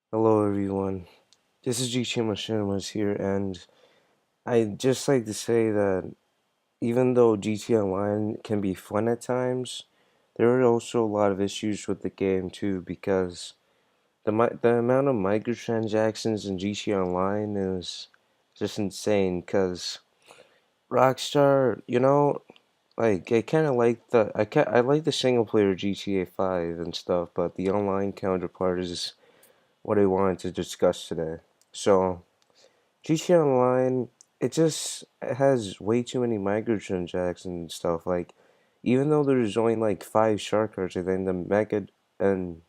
Hello everyone, this is GT Machinimas here, and I'd just like to say that even though GT Online can be fun at times, there are also a lot of issues with the game too, because the amount of microtransactions in GT Online is just insane, because Rockstar, like I kind of like I like the single player GTA 5 and stuff, but the online counterpart is what I wanted to discuss today. So, GTA Online, it just has way too many microtransactions and stuff. Like, even though there's only like five shark cards, I think the mega, and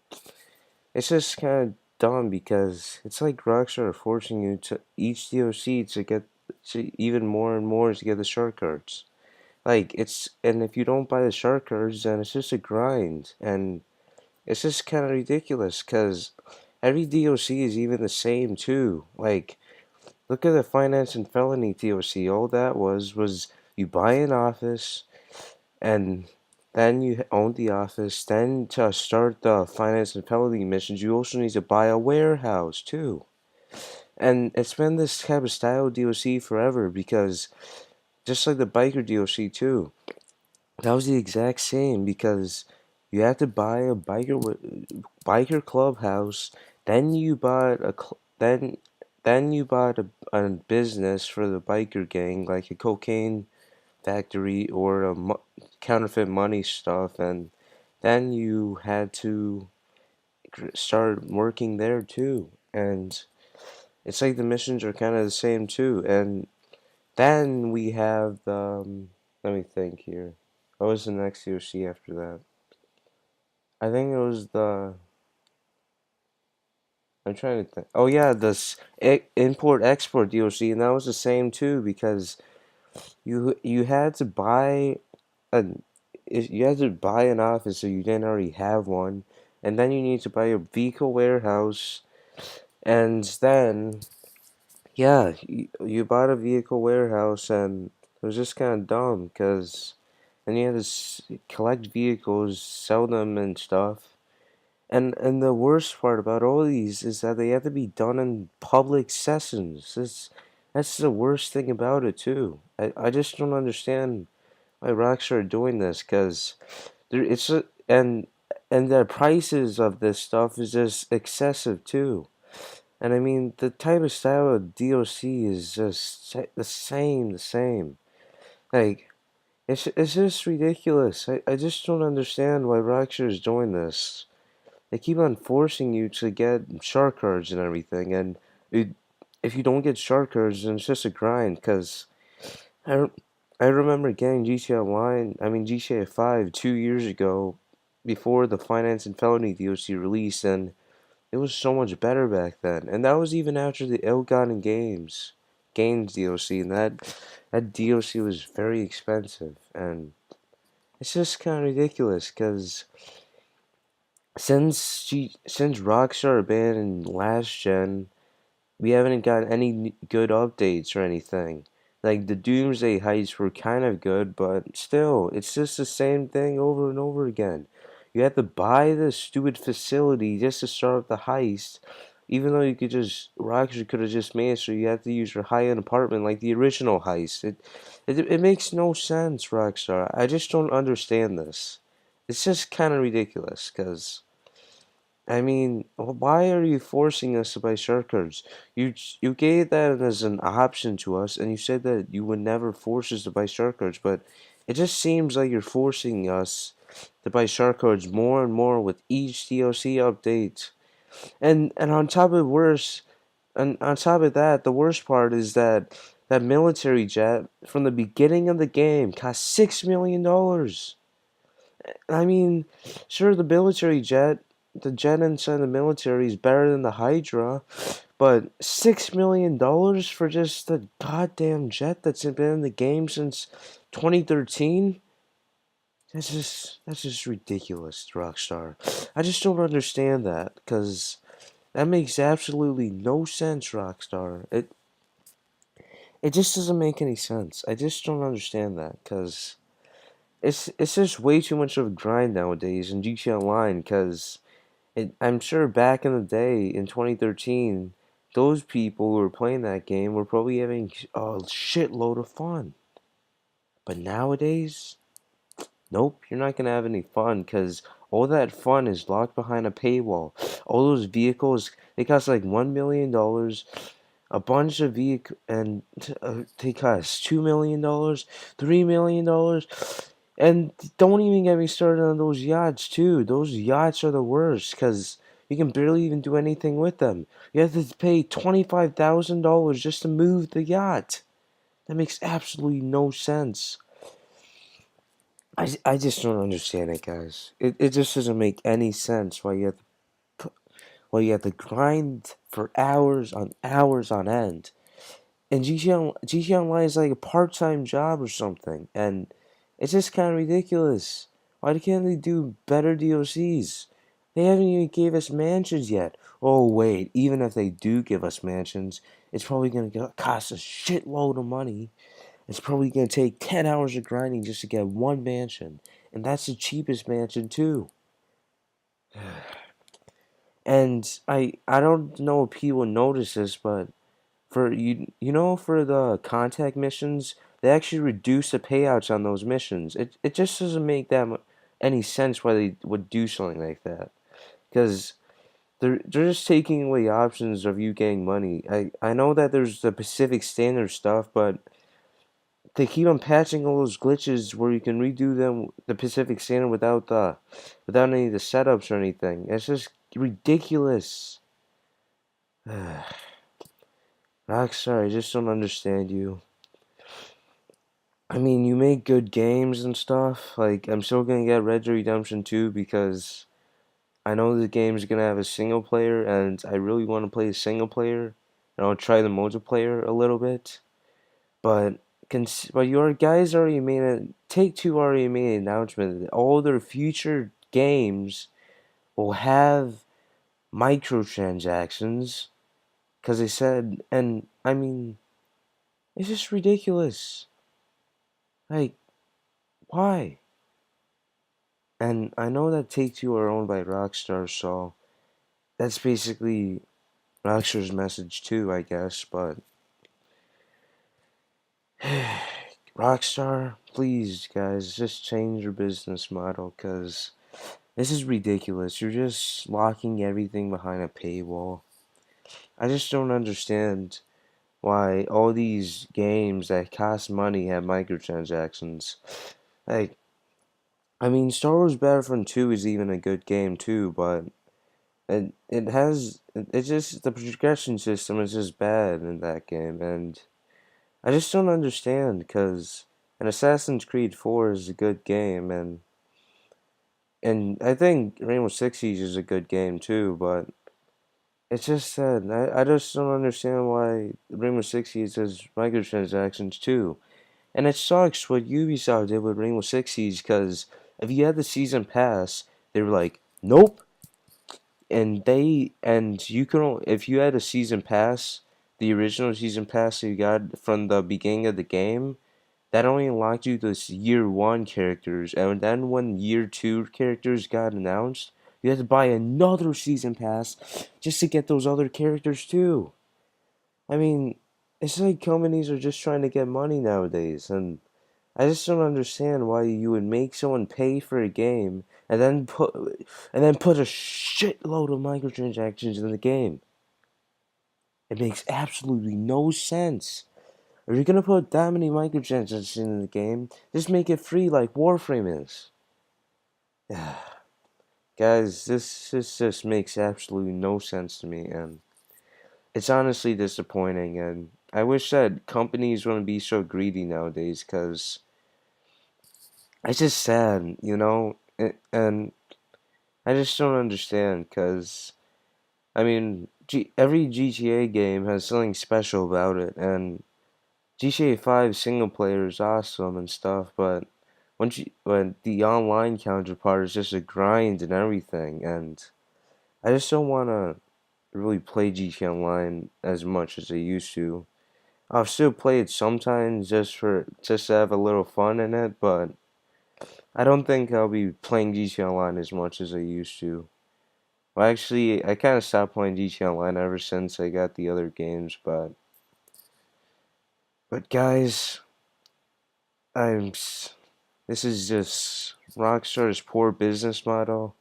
it's just kind of dumb because it's like Rockstar are forcing you to each DLC to get even more and more to get the shark cards. Like, and if you don't buy the shark cards, then it's just a grind, and it's just kind of ridiculous because every DLC is even the same too. Like, look at the Finance and Felony DLC. All that was you buy an office, and then you own the office. Then to start the Finance and Felony missions, you also need to buy a warehouse too. And it's been this type of style DLC forever because just like the biker DLC too, that was the exact same because you had to buy a biker clubhouse, then you bought then you bought a business for the biker gang, like a cocaine factory or counterfeit money stuff, and then you had to start working there too. And it's like the missions are kind of the same too. And then we have the let me think here. What was the next DLC after that? I think it was the. I'm trying to think. Oh yeah, import export DLC, and that was the same too because you had to buy a you had to buy an office if you didn't already have one, and then you need to buy a vehicle warehouse, and then yeah, you bought a vehicle warehouse, and it was just kind of dumb because then you had to collect vehicles, sell them and stuff. And the worst part about all these is that they have to be done in public sessions. That's the worst thing about it too. I just don't understand why Rockstar are doing this because it's and the prices of this stuff is just excessive too. And I mean the type of style of DLC is just the same. Like it's just ridiculous. I just don't understand why Rockstar is doing this. They keep on forcing you to get shark cards and everything, and it, if you don't get shark cards, then it's just a grind. Cause I, re- I remember getting GTA Online, I mean GTA 5 2 years ago, before the Finance and Felony DLC released, and it was so much better back then. And that was even after the Ill-Gotten Gains DLC, and that DLC was very expensive, and it's just kind of ridiculous, cause since Rockstar abandoned last gen, we haven't got any good updates or anything. Like the Doomsday heists were kind of good, but still, it's just the same thing over and over again. You have to buy the stupid facility just to start up the heist, even though you could just Rockstar could have just made it so you have to use your high-end apartment like the original heist. It makes no sense, Rockstar. I just don't understand this. It's just kind of ridiculous, cause. I mean, why are you forcing us to buy shark cards? You gave that as an option to us, and you said that you would never force us to buy shark cards, but it just seems like you're forcing us to buy shark cards more and more with each DLC update. And on top of worse, and on top of that, the worst part is that that military jet from the beginning of the game cost $6 million. I mean, sure, the jet inside the military is better than the Hydra, but $6 million for just the goddamn jet that's been in the game since 2013? That's just ridiculous, Rockstar. I just don't understand that, because that makes absolutely no sense, Rockstar. It just doesn't make any sense. I just don't understand that, because it's just way too much of a grind nowadays in GTA Online, because I'm sure back in the day in 2013, those people who were playing that game were probably having a shitload of fun. But nowadays, nope, you're not gonna have any fun because all that fun is locked behind a paywall. All those vehicles, they cost like $1 million. A bunch of vehicle and they cost $2 million, $3 million, and don't even get me started on those yachts too. Those yachts are the worst because you can barely even do anything with them. You have to pay $25,000 just to move the yacht. That makes absolutely no sense. I just don't understand it, guys. It just doesn't make any sense why you have to grind for hours on end. And GTA Online is like a part-time job or something, and it's just kind of ridiculous. Why can't they do better DLCs? They haven't even gave us mansions yet. Oh wait, even if they do give us mansions, it's probably gonna cost a shitload of money. It's probably gonna take 10 hours of grinding just to get one mansion, and that's the cheapest mansion too. And I don't know if people notice this, but for for the contact missions, they actually reduce the payouts on those missions. It just doesn't make any sense why they would do something like that. Because they're just taking away options of you getting money. I know that there's the Pacific Standard stuff, but they keep on patching all those glitches where you can redo the Pacific Standard without any of the setups or anything. It's just ridiculous. Rockstar, I just don't understand you. I mean, you make good games and stuff. Like, I'm still gonna get Red Dead Redemption 2 because I know the game's gonna have a single player, and I really want to play a single player, and I'll try the multiplayer a little bit. But your guys already made Take-Two already made an announcement that all their future games will have microtransactions, because they said, and I mean, it's just ridiculous. Like, why? And I know that Take-Two are owned by Rockstar, so that's basically Rockstar's message too, I guess. But Rockstar, please, guys, just change your business model, because this is ridiculous. You're just locking everything behind a paywall. I just don't understand why all these games that cost money have microtransactions. Like, I mean, Star Wars Battlefront 2 is even a good game too, but it's just the progression system is just bad in that game, and I just don't understand because an Assassin's Creed 4 is a good game, and I think Rainbow Six Siege is a good game too, but it's just that I just don't understand why Rainbow Six Siege has microtransactions too. And it sucks what Ubisoft did with Rainbow Six Siege, because if you had the season pass, they were like, nope. And you can, if you had a season pass, the original season pass that you got from the beginning of the game, that only unlocked you those year one characters, and then when year two characters got announced, you had to buy another season pass just to get those other characters too. I mean, it's like companies are just trying to get money nowadays, and I just don't understand why you would make someone pay for a game and then put a shitload of microtransactions in the game. It makes absolutely no sense. If you're gonna put that many microtransactions in the game, just make it free like Warframe is. Guys, this just makes absolutely no sense to me, and it's honestly disappointing. And I wish that companies wouldn't be so greedy nowadays, because it's just sad, and I just don't understand, because I mean, every GTA game has something special about it, and GTA 5 single player is awesome and stuff, but when the online counterpart is just a grind and everything, and I just don't want to really play GTA Online as much as I used to. I'll still play it sometimes just to have a little fun in it, but I don't think I'll be playing GTA Online as much as I used to. Well, actually, I kind of stopped playing GTA Online ever since I got the other games, but guys, I'm this is just Rockstar's poor business model.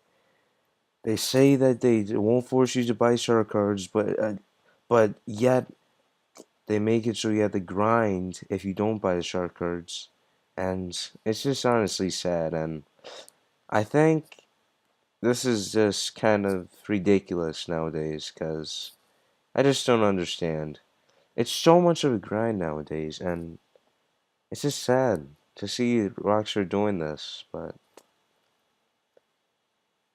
They say that they won't force you to buy shark cards, but yet they make it so you have to grind if you don't buy the shark cards, and it's just honestly sad. And I think this is just kind of ridiculous nowadays, because I just don't understand. It's so much of a grind nowadays, and it's just sad to see Rockstar doing this. But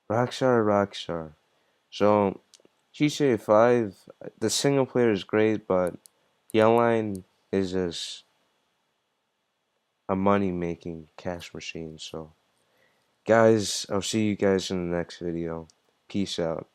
Rockstar. So GTA 5, the single player is great, but the online is just a money making cash machine. So, guys, I'll see you guys in the next video. Peace out.